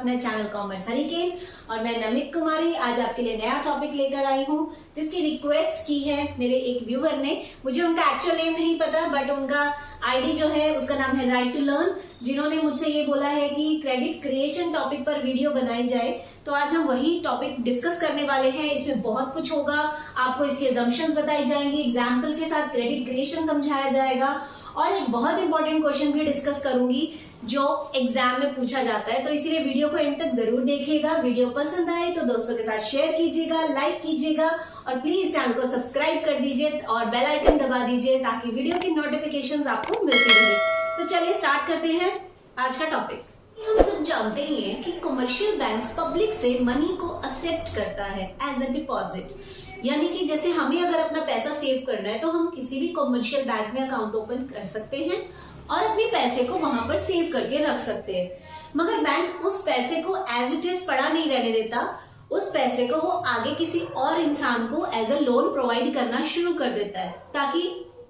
अपने channel commerce hurricanes और मैं नमित कुमारी आज आपके लिए नया टॉपिक लेकर आई हूँ जिसकी रिक्वेस्ट की है मेरे एक व्यूअर ने। मुझे उनका एक्चुअल नेम नहीं पता बट उनका आईडी जो है उसका नाम है राइट टू लर्न, जिन्होंने मुझसे ये बोला है कि क्रेडिट क्रिएशन टॉपिक पर वीडियो बनाई जाए। तो आज हम वही टॉपिक डिस्कस करने वाले हैं। इसमें बहुत कुछ होगा, आपको इसके असम्पशंस बताई जाएंगी, एग्जाम्पल के साथ क्रेडिट क्रिएशन समझाया जाएगा और एक बहुत इंपॉर्टेंट क्वेश्चन भी डिस्कस करूंगी जो एग्जाम में पूछा जाता है। तो इसीलिए वीडियो को एंड तक जरूर देखिएगा। वीडियो पसंद आए तो दोस्तों के साथ शेयर कीजिएगा, लाइक कीजिएगा और प्लीज चैनल को सब्सक्राइब कर दीजिए और बेल आइकन दबा दीजिए ताकि वीडियो की नोटिफिकेशंस आपको मिलती रहे। तो चलिए स्टार्ट करते हैं आज का टॉपिक। हम सब जानते ही हैं कि कमर्शियल बैंक्स पब्लिक से मनी को एक्सेप्ट करता है एज अ डिपॉजिट, यानी कि जैसे हमें अगर अपना पैसा सेव करना है तो हम किसी भी कमर्शियल बैंक में अकाउंट ओपन कर सकते हैं और अपने पैसे को वहां पर सेव करके रख सकते हैं। मगर बैंक उस पैसे को एज इट इज पड़ा नहीं रहने देता, उस पैसे को वो आगे किसी और इंसान को एज अ लोन प्रोवाइड करना शुरू कर देता है ताकि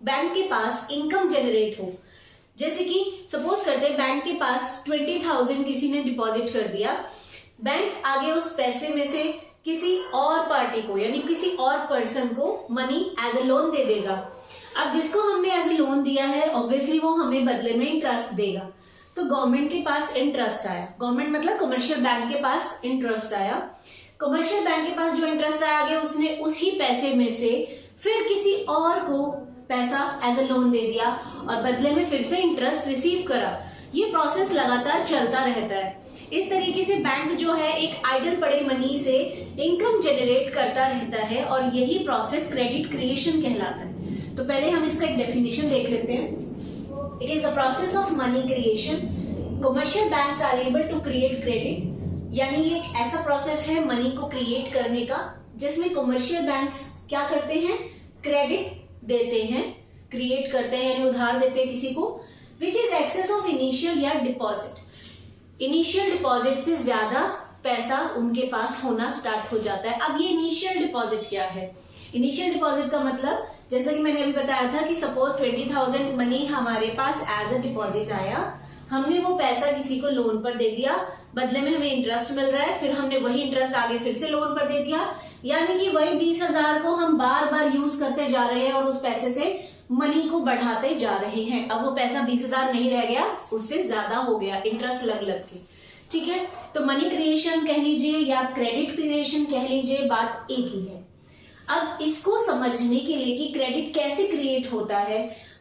बैंक के पास इनकम जनरेट हो। जैसे कि सपोज करते हैं बैंक के पास 20,000 किसी ने डिपॉजिट कर दिया, बैंक आगे उस पैसे में से किसी और पार्टी को यानी किसी और पर्सन को मनी एज अ लोन दे देगा। अब जिसको हमने एज ए लोन दिया है ऑब्वियसली वो हमें बदले में इंटरेस्ट देगा। तो गवर्नमेंट के पास इंटरेस्ट आया, गवर्नमेंट मतलब कमर्शियल बैंक के पास इंटरेस्ट आया। कमर्शियल बैंक के पास जो इंटरेस्ट आया आगे उसने उसी पैसे में से फिर किसी और को पैसा एज अ लोन दे दिया और बदले में फिर से इंटरेस्ट रिसीव करा। ये प्रोसेस लगातार चलता रहता है। इस तरीके से बैंक जो है एक आइडल पड़े मनी से इनकम जनरेट करता रहता है और यही प्रोसेस क्रेडिट क्रिएशन कहलाता है। तो पहले हम इसका एक डेफिनेशन देख लेते हैं। It is the process of money creation. Commercial banks are able to create credit, यानी ये एक ऐसा प्रोसेस है मनी को क्रिएट करने का जिसमें कमर्शियल बैंक्स क्या करते हैं, क्रेडिट देते हैं, क्रिएट करते हैं यानी उधार देते हैं किसी को, which is excess of initial या डिपॉजिट। इनिशियल डिपॉजिट से ज्यादा पैसा उनके पास होना स्टार्ट हो जाता है। अब ये इनिशियल डिपॉजिट क्या है? इनिशियल डिपॉजिट का मतलब जैसा कि मैंने अभी बताया था कि सपोज 20,000 मनी हमारे पास एज अ डिपॉजिट आया, हमने वो पैसा किसी को लोन पर दे दिया, बदले में हमें इंटरेस्ट मिल रहा है, फिर हमने वही इंटरेस्ट आगे फिर से लोन पर दे दिया, यानी कि वही 20,000 को हम बार बार यूज करते जा रहे हैं और उस पैसे से मनी को बढ़ाते जा रहे हैं। अब वो पैसा 20,000 नहीं रह गया, उससे ज्यादा हो गया इंटरेस्ट लग लग के। ठीक है, तो मनी क्रिएशन कह लीजिए या क्रेडिट क्रिएशन कह लीजिए, बात एक ही है। अब इसको समझने के लिए कि क्रेडिट कैसे क्रिएट होता है,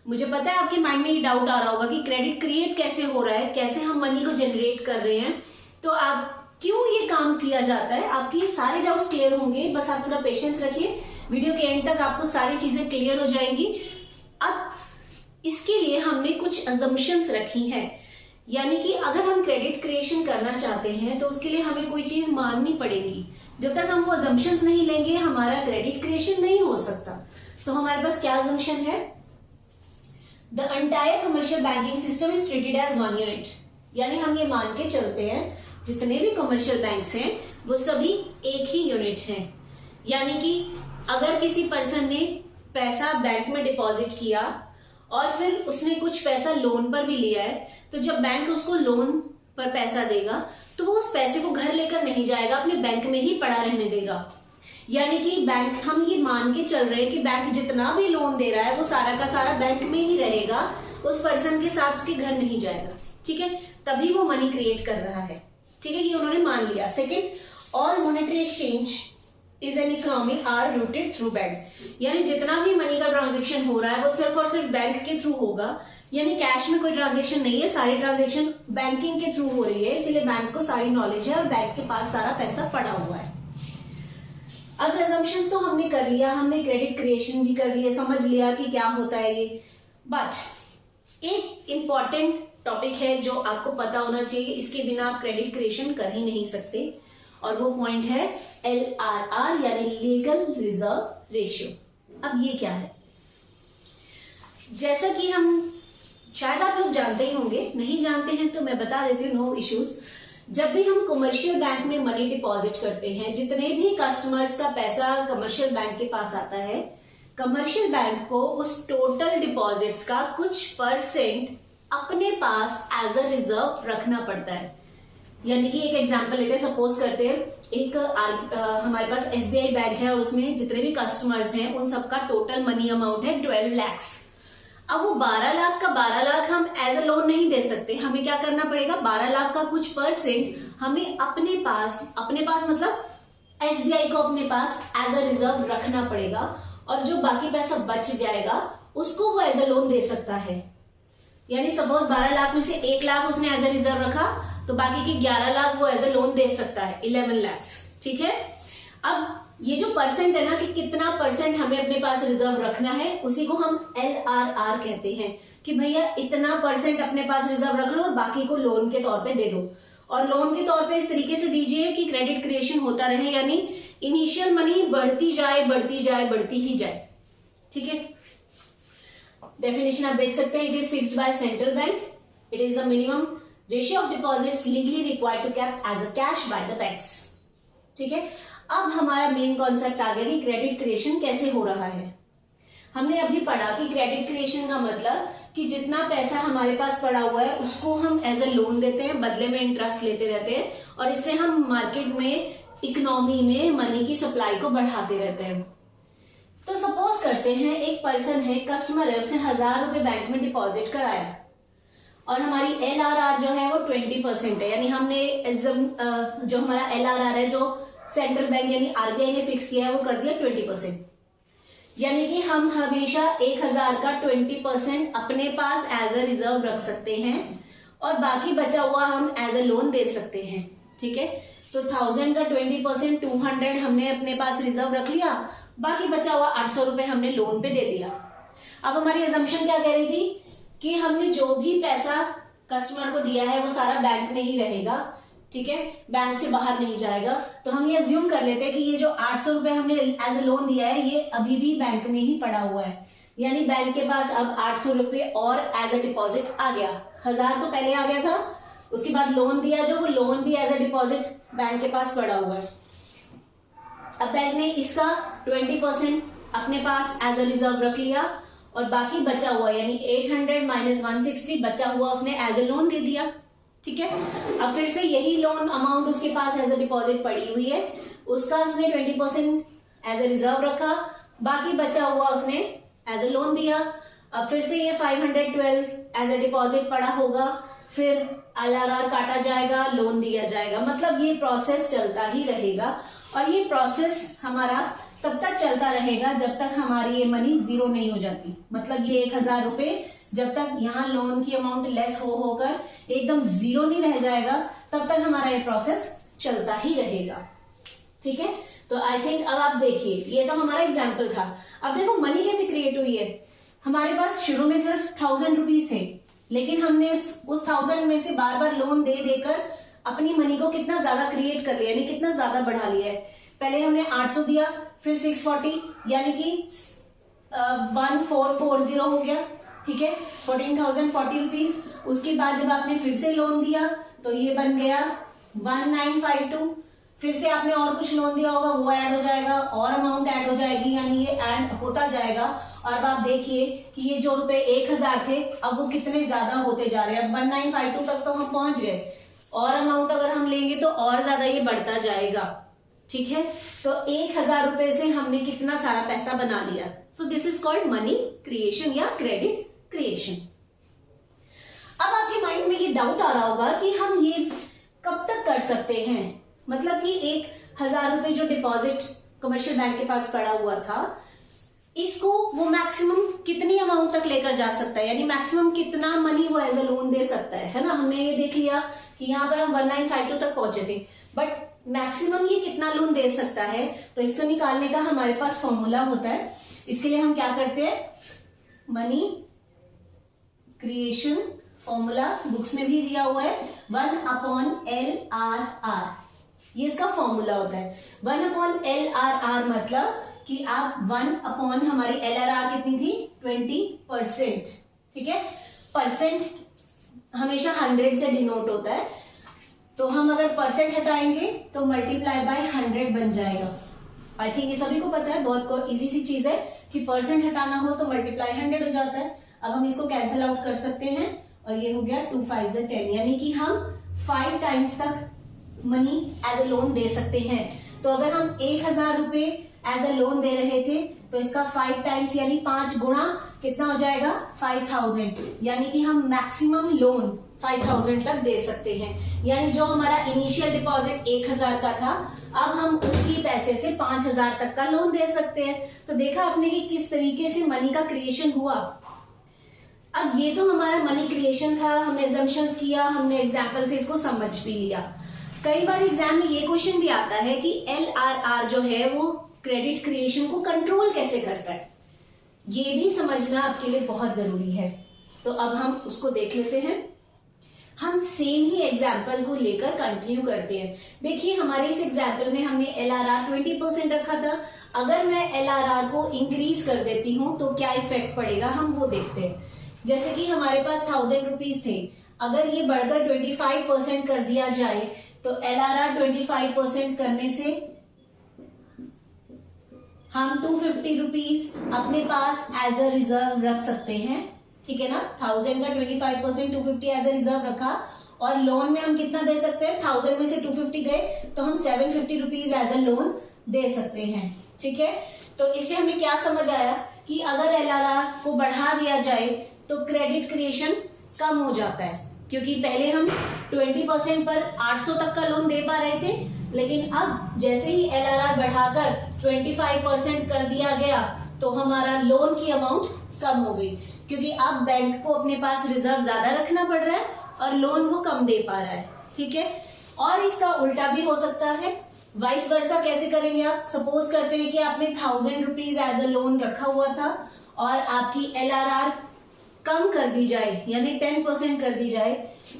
मुझे पता है आपके माइंड में ये डाउट आ रहा होगा कि क्रेडिट क्रिएट कैसे हो रहा है, कैसे हम मनी को जनरेट कर रहे हैं, तो आप क्यों ये काम किया जाता है, आपके ये सारे डाउट्स क्लियर होंगे। बस आप थोड़ा पेशेंस रखिए, वीडियो के एंड तक आपको सारी चीजें क्लियर हो जाएंगी। अब इसके लिए हमने कुछ अजम्पशंस रखी हैं, यानी कि अगर हम क्रेडिट क्रिएशन करना चाहते हैं तो उसके लिए हमें कोई चीज माननी पड़ेगी। जब तक हम वो अजम्पशंस नहीं लेंगे हमारा क्रेडिट क्रिएशन नहीं हो सकता। तो हमारे पास क्या अजम्पशन है? The entire commercial banking system is treated as one unit, यानी हम ये मान के चलते हैं जितने भी कमर्शियल बैंक्स हैं वो सभी एक ही यूनिट हैं। यानी कि अगर किसी पर्सन ने पैसा बैंक में डिपॉजिट किया और फिर उसने कुछ पैसा लोन पर भी लिया है, तो जब बैंक उसको लोन पर पैसा देगा तो वो उस पैसे को घर लेकर नहीं जाएगा, अपने बैंक में ही पड़ा रहने देगा। यानी कि बैंक, हम ये मान के चल रहे हैं कि बैंक जितना भी लोन दे रहा है वो सारा का सारा बैंक में ही रहेगा, उस पर्सन के साथ उसके घर नहीं जाएगा। ठीक है, तभी वो मनी क्रिएट कर रहा है। ठीक है, ये उन्होंने मान लिया। Second, all monetary exchange is in economy are routed through bank, यानी जितना भी मनी का ट्रांजेक्शन हो रहा है वो सिर्फ और सिर्फ बैंक के थ्रू होगा, यानी कैश में कोई ट्रांजेक्शन नहीं है, सारी ट्रांजेक्शन बैंकिंग के थ्रू हो रही है, इसीलिए बैंक को सारी नॉलेज है और बैंक के पास सारा पैसा पड़ा हुआ है। अब assumptions तो हमने कर लिया, हमने क्रेडिट क्रिएशन भी कर लिया, समझ लिया कि क्या होता है ये। बट एक इंपॉर्टेंट टॉपिक है जो आपको पता होना चाहिए, इसके बिना आप क्रेडिट क्रिएशन कर ही नहीं सकते, और वो पॉइंट है LRR यानी लीगल रिजर्व रेशियो। अब ये क्या है? जैसा कि हम शायद आप लोग जानते ही होंगे, नहीं जानते हैं तो मैं बता देती हूँ, नो इश्यूज। जब भी हम कमर्शियल बैंक में मनी डिपॉजिट करते हैं, जितने भी कस्टमर्स का पैसा कमर्शियल बैंक के पास आता है, कमर्शियल बैंक को उस टोटल डिपॉजिट्स का कुछ परसेंट अपने पास एज अ रिजर्व रखना पड़ता है। यानी कि एक एग्जांपल लेते हैं, सपोज करते हैं एक हमारे पास SBI बैंक है और उसमें जितने भी कस्टमर्स हैं उन सबका टोटल मनी अमाउंट है 12 lakhs। अब वो 12 लाख का 12 लाख हम एज अ लोन नहीं दे सकते, हमें क्या करना पड़ेगा, 12 लाख का कुछ परसेंट हमें अपने पास मतलब SBI को अपने पास एज अ रिजर्व रखना पड़ेगा, और जो बाकी पैसा बच जाएगा उसको वो एज अ लोन दे सकता है। यानी सपोज 12 लाख में से 1 लाख उसने एज अ रिजर्व रखा, तो बाकी के 11 लाख वो एज अ लोन दे सकता है, 11 lakhs। ठीक है, अब ये जो परसेंट है ना कि कितना परसेंट हमें अपने पास रिजर्व रखना है, उसी को हम LRR कहते हैं कि भैया इतना परसेंट अपने पास रिजर्व रख लो और बाकी को लोन के तौर पे दे दो। और लोन के तौर पे इस तरीके से दीजिए कि क्रेडिट क्रिएशन होता रहे, यानी इनिशियल मनी बढ़ती जाए बढ़ती ही जाए। ठीक है, डेफिनेशन आप देख सकते हैं, it is fixed by central bank, it is the minimum ratio of deposits legally required to kept as a cash by the banks. ठीक है, अब हमारा मेन कॉन्सेप्ट आ गया कि क्रेडिट क्रिएशन कैसे हो रहा है। हमने अभी पढ़ा कि क्रेडिट क्रिएशन का मतलब कि जितना पैसा हमारे पास पड़ा हुआ है उसको हम एज अ लोन देते हैं, बदले में इंटरेस्ट लेते रहते हैं, और इससे हम मार्केट में, इकोनॉमी में मनी की सप्लाई को बढ़ाते रहते हैं। तो सपोज करते हैं एक पर्सन है, कस्टमर है, उसने 1000 रुपए बैंक में डिपॉजिट कराया और हमारी LRR जो है वो 20% है, यानी हमने जो हमारा LRR है जो सेंट्रल बैंक यानी RBI ने फिक्स किया है वो कर दिया 20%, यानी कि हम हमेशा 1000 का 20% अपने पास एज अ रिजर्व रख सकते हैं और बाकी बचा हुआ हम एज अ लोन दे सकते हैं। ठीक है, तो 1000 का 20% 200 हमने अपने पास रिजर्व रख लिया, बाकी बचा हुआ 800 रुपए हमने लोन पे दे दिया। अब हमारी अजम्पशन क्या कह रही थी कि हमने जो भी पैसा कस्टमर को दिया है वो सारा बैंक में ही रहेगा। ठीक है, बैंक से बाहर नहीं जाएगा। तो हम ये अज्यूम कर लेते हैं कि ये जो 800 रुपए हमने एज अ लोन दिया है ये अभी भी बैंक में ही पड़ा हुआ है, यानी बैंक के पास अब 800 रुपए और एज अ डिपॉजिट आ गया। 1000 तो पहले आ गया था, उसके बाद लोन दिया जो, वो लोन भी एज अ डिपॉजिट बैंक के पास पड़ा हुआ है। अब बैंक ने इसका 20% अपने पास एज अ रिजर्व रख लिया और बाकी बचा हुआ यानी 800 माइनस 160 बचा हुआ उसने एज अ लोन दे दिया। ठीक है, अब फिर से यही लोन अमाउंट उसके पास एज अ डिपॉजिट पड़ी हुई है, उसका उसने 20% एज अ रिजर्व रखा, बाकी बचा हुआ उसने एज अ लोन दिया। अब फिर से ये 512 एज अ डिपॉजिट पड़ा होगा, फिर LRR काटा जाएगा, लोन दिया जाएगा। मतलब ये प्रोसेस चलता ही रहेगा और ये प्रोसेस हमारा तब तक चलता रहेगा जब तक हमारी ये मनी जीरो नहीं हो जाती। मतलब ये 1000 रुपए जब तक यहाँ लोन की अमाउंट लेस होकर एकदम जीरो नहीं रह जाएगा तब तक हमारा ये प्रोसेस चलता ही रहेगा। ठीक है, तो आई थिंक अब आप देखिए, ये तो हमारा एग्जाम्पल था। अब देखो मनी कैसे क्रिएट हुई है। हमारे पास शुरू में सिर्फ 1000 रुपीज थे, लेकिन हमने उस 1000 में से बार बार लोन दे देकर अपनी मनी को कितना ज्यादा क्रिएट कर लिया, यानी कितना ज्यादा बढ़ा लिया है। पहले हमने 800 दिया, फिर 640 यानी कि 1440 हो गया। ठीक है, 14,040 रुपीज। उसके बाद जब आपने फिर से लोन दिया तो ये बन गया 1952। फिर से आपने और कुछ लोन दिया होगा वो ऐड हो जाएगा और अमाउंट ऐड हो जाएगी, यानी ये ऐड होता जाएगा। और अब आप देखिए कि ये जो रुपए 1000 थे अब वो कितने ज्यादा होते जा रहे हैं। अब 1952 तक तो हम पहुंच गए, और अमाउंट अगर हम लेंगे तो और ज्यादा ये बढ़ता जाएगा। ठीक है, तो 1000 रुपए से हमने कितना सारा पैसा बना लिया। So this is called money creation या क्रेडिट क्रिएशन। अब आपके माइंड में ये डाउट आ रहा होगा कि हम ये कब तक कर सकते हैं। मतलब कि 1000 रुपए जो डिपॉजिट कमर्शियल बैंक के पास पड़ा हुआ था, इसको वो मैक्सिमम कितनी अमाउंट तक लेकर जा सकता है, यानी मैक्सिमम कितना मनी वो एज अ लोन दे सकता है ना। हमने ये देख लिया कि यहाँ पर हम 1952 तक पहुंचे थे, बट मैक्सिमम ये कितना लोन दे सकता है, तो इसको निकालने का हमारे पास फॉर्मूला होता है। इसके लिए हम क्या करते हैं, मनी क्रिएशन फॉर्मूला बुक्स में भी दिया हुआ है, 1/LRR, ये इसका फॉर्मूला होता है। 1/LRR मतलब कि आप 1/ हमारी LRR कितनी थी 20%। ठीक है, परसेंट हमेशा 100 से डिनोट होता है, तो हम अगर परसेंट हटाएंगे तो मल्टीप्लाई बाय 100 बन जाएगा। आई थिंक ये सभी को पता है, बहुत इजी सी चीज है कि परसेंट हटाना हो तो मल्टीप्लाई 100 हो जाता है। अब हम इसको कैंसिल आउट कर सकते हैं और ये हो गया 2 5 10, यानी कि हम 5 टाइम्स तक मनी एज अ लोन दे सकते हैं। तो अगर हम 1000 रुपए एज अ लोन दे रहे थे तो इसका 5 टाइम्स यानी 5 गुणा कितना हो जाएगा 5000, यानी कि हम मैक्सिमम लोन 5000 तक दे सकते हैं। यानी जो हमारा इनिशियल डिपॉजिट 1000 का था, अब हम उसी पैसे से 5000 तक का लोन दे सकते हैं। तो देखा आपने कि किस तरीके से मनी का क्रिएशन हुआ। अब ये तो हमारा मनी क्रिएशन था, हमने एजम्पशंस किया, हमने एग्जाम्पल से इसको समझ भी लिया। कई बार एग्जाम में ये क्वेश्चन भी आता है कि LRR जो है वो क्रेडिट क्रिएशन को कंट्रोल कैसे करता है, ये भी समझना आपके लिए बहुत जरूरी है। तो अब हम उसको देख लेते हैं। हम सेम ही एग्जाम्पल को लेकर कंटिन्यू करते हैं। देखिए हमारे इस एग्जाम्पल में हमने LRR 20% रखा था। अगर मैं LRR को इंक्रीज कर देती हूं तो क्या इफेक्ट पड़ेगा, हम वो देखते हैं। जैसे कि हमारे पास 1000 रुपीज थे, अगर ये बढ़कर 25% कर दिया जाए तो LRR 25% करने से हम 250 रुपीज अपने पास एज अ रिजर्व रख सकते हैं। ठीक है ना, 1000 का 25% 250 एज अ रिजर्व रखा, और लोन में हम कितना दे सकते हैं, 1000 में से 250 गए तो हम 750 रुपीज एज अ लोन दे सकते हैं। ठीक है, तो इससे हमें क्या समझ आया कि अगर LRR को बढ़ा दिया जाए तो क्रेडिट क्रिएशन कम हो जाता है, क्योंकि पहले हम 20% पर 800 तक का लोन दे पा रहे थे, लेकिन अब जैसे ही LRR बढ़ाकर 25% कर दिया गया तो हमारा लोन की अमाउंट कम हो गई, क्योंकि अब बैंक को अपने पास रिजर्व ज्यादा रखना पड़ रहा है और लोन वो कम दे पा रहा है। ठीक है, और इसका उल्टा भी हो सकता है, वाइस वर्सा। कैसे करेंगे आप, सपोज करते हैं कि आपने 1000 रुपीज एज अ लोन रखा हुआ था और आपकी LRR कम कर दी जाए यानी 10% कर दी जाए,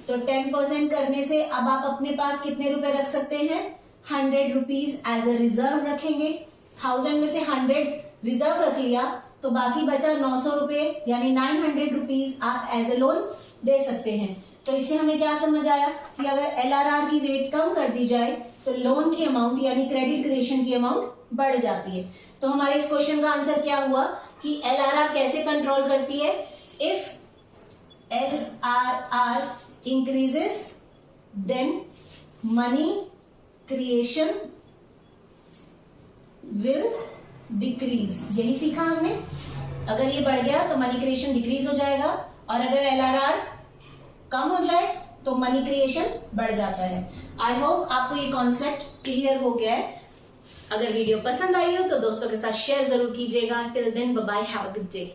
तो 10% करने से अब आप अपने पास कितने रुपए रख सकते हैं, 100 रुपीज एज अ रिजर्व रखेंगे। 1000 में से 100 रिजर्व रख लिया तो बाकी बचा 900 रुपए यानी 900 रुपीज आप एज अ लोन दे सकते हैं। तो इससे हमें क्या समझ आया कि अगर LRR की रेट कम कर दी जाए तो लोन की अमाउंट यानी क्रेडिट क्रिएशन की अमाउंट बढ़ जाती है। तो हमारे इस क्वेश्चन का आंसर क्या हुआ कि LRR कैसे कंट्रोल करती है, if LRR increases then money creation will decrease। यही सीखा हमने, अगर ये बढ़ गया तो मनी क्रिएशन डिक्रीज हो जाएगा, और अगर LRR कम हो जाए तो मनी क्रिएशन बढ़ जाता है। आई होप आपको ये कॉन्सेप्ट क्लियर हो गया है। अगर वीडियो पसंद आई हो तो दोस्तों के साथ शेयर जरूर कीजिएगा। Till then bye bye, have a good day.